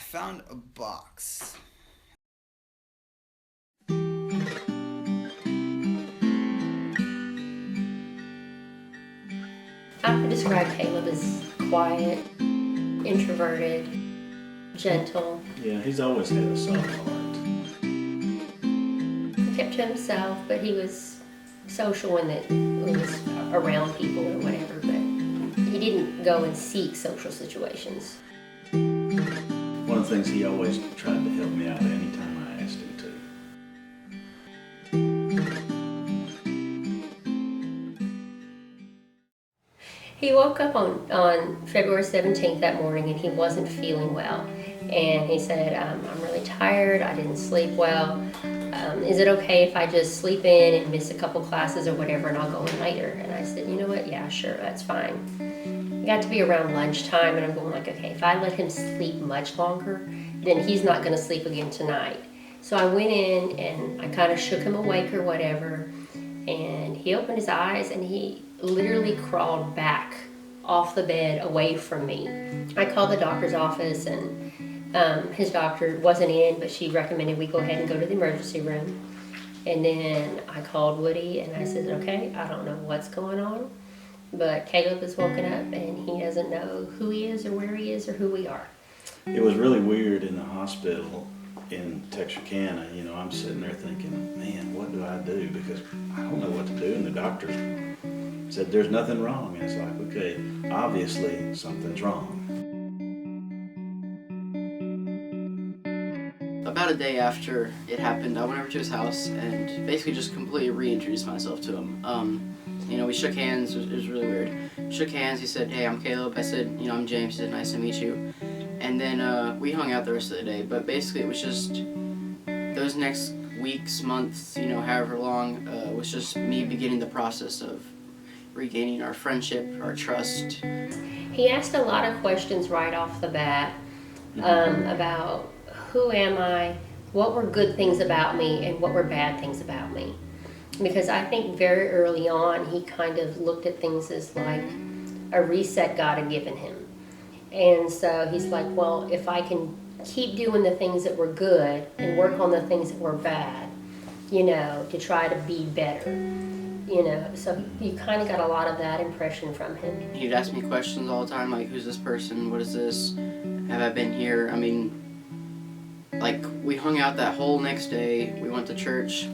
found a box. I would describe Caleb as quiet, introverted, gentle. Yeah, he's always had a soft heart. He kept to himself, but he was social when it was around people or whatever, but he didn't go and seek social situations. One of the things he always tried to help me out anytime I asked him to. He woke up on February 17th that morning and he wasn't feeling well. And he said, I'm really tired, I didn't sleep well. Is it okay if I just sleep in and miss a couple classes or whatever and I'll go in later? And I said, you know what, yeah, sure, that's fine. It got to be around lunchtime and I'm going like, okay, if I let him sleep much longer, then he's not gonna sleep again tonight. So I went in and I kind of shook him awake or whatever, and he opened his eyes and he literally crawled back off the bed away from me. I called the doctor's office and his doctor wasn't in, but she recommended we go ahead and go to the emergency room. And then I called Woody and I said, okay, I don't know what's going on, but Caleb is woken up and he doesn't know who he is or where he is or who we are. It was really weird in the hospital in Texarkana. You know, I'm sitting there thinking, man, what do I do? Because I don't know what to do. And the doctor said, there's nothing wrong. And it's like, okay, obviously something's wrong. About a day after it happened, I went over to his house and basically just completely reintroduced myself to him. We shook hands. It was really weird. Shook hands. He said, "Hey, I'm Caleb." I said, "I'm James." He said, "Nice to meet you." And then we hung out the rest of the day. But basically, it was just those next weeks, months, however long, was just me beginning the process of regaining our friendship, our trust. He asked a lot of questions right off the bat about who am I, what were good things about me, and what were bad things about me. Because I think very early on, he kind of looked at things as like a reset God had given him. And so he's like, well, if I can keep doing the things that were good and work on the things that were bad, to try to be better, so you kind of got a lot of that impression from him. He'd ask me questions all the time, like, who's this person? What is this? Have I been here? We hung out that whole next day. We went to church.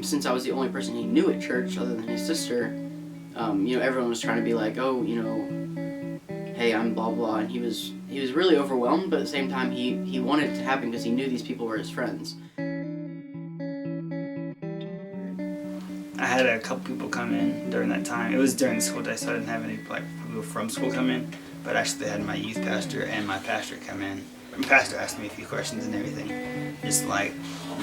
Since I was the only person he knew at church other than his sister, everyone was trying to be like, oh, hey, I'm blah blah, and he was really overwhelmed, but at the same time he wanted it to happen because he knew these people were his friends. I had a couple people come in during that time. It was during the school day, so I didn't have any people from school come in, but actually I had my youth pastor and my pastor come in. My pastor asked me a few questions and everything, just like,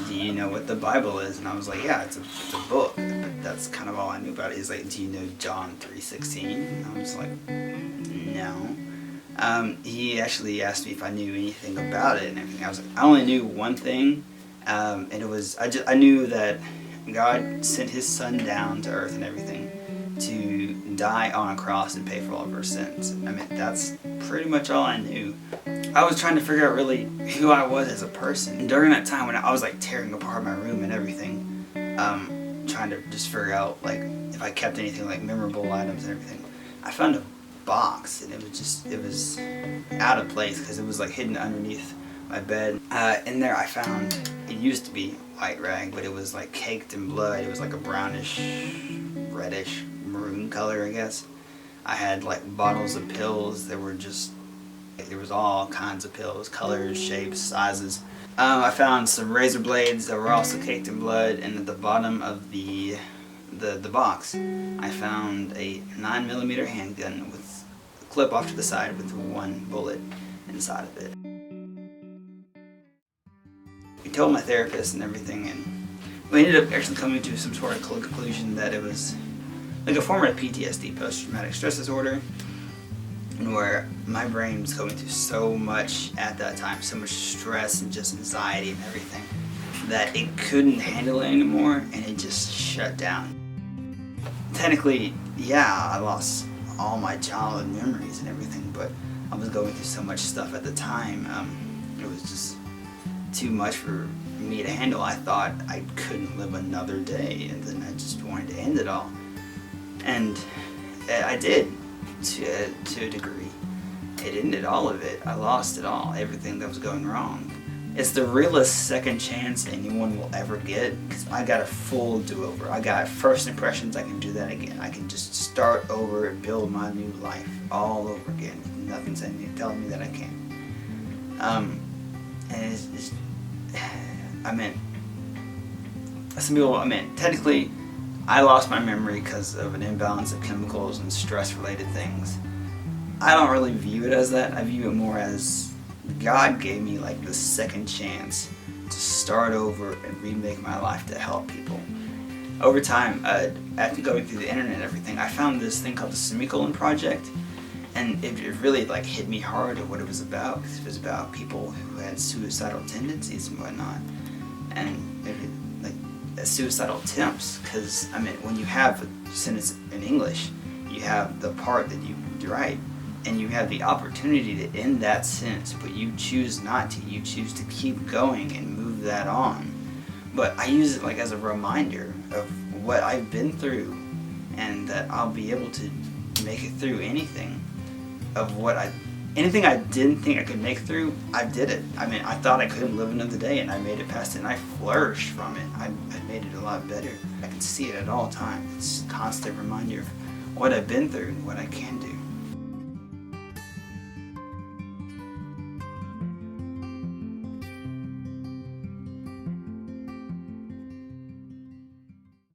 do you know what the Bible is? And I was like, yeah, it's a book, but that's kind of all I knew about it. He's like, do you know John 3:16? And I was like, no. He actually asked me if I knew anything about it and everything. I was like, I only knew one thing, and it was, I knew that God sent his son down to earth and everything to die on a cross and pay for all of our sins. That's pretty much all I knew. I was trying to figure out really who I was as a person. And during that time when I was like tearing apart my room and everything, trying to just figure out like if I kept anything like memorable items and everything, I found a box and it was out of place because it was like hidden underneath my bed. In there I found, it used to be white rag, but it was like caked in blood. It was like a brownish, reddish, maroon color, I guess. I had like bottles of pills that were just, there was all kinds of pills, colors, shapes, sizes. I found some razor blades that were also caked in blood, and at the bottom of the box, I found a 9mm handgun with a clip off to the side with one bullet inside of it. I told my therapist and everything, and we ended up actually coming to some sort of conclusion that it was like a form of PTSD, post-traumatic stress disorder, where my brain was going through so much at that time, so much stress and just anxiety and everything, that it couldn't handle it anymore, and it just shut down. Technically, yeah, I lost all my childhood memories and everything, but I was going through so much stuff at the time. It was just too much for me to handle. I thought I couldn't live another day, and then I just wanted to end it all. And I did, to a degree. It ended all of it. I lost it all, everything that was going wrong. It's the realest second chance anyone will ever get, because I got a full do-over. I got first impressions. I can do that again. I can just start over and build my new life all over again. Nothing's telling me that I can't. And it's some people, technically, I lost my memory because of an imbalance of chemicals and stress-related things. I don't really view it as that. I view it more as God gave me like the second chance to start over and remake my life to help people. Over time, after going through the internet and everything, I found this thing called the Semicolon Project, and it really like hit me hard at what it was about. It was about people who had suicidal tendencies and whatnot, and suicidal attempts. Because when you have a sentence in English, you have the part that you write, and you have the opportunity to end that sentence, but you choose not to. You choose to keep going and move that on. But I use it like as a reminder of what I've been through, and that I'll be able to make it through anything. Anything I didn't think I could make through, I did it. I thought I couldn't live another day, and I made it past it, and I flourished from it. I made it a lot better. I can see it at all times. It's a constant reminder of what I've been through and what I can do.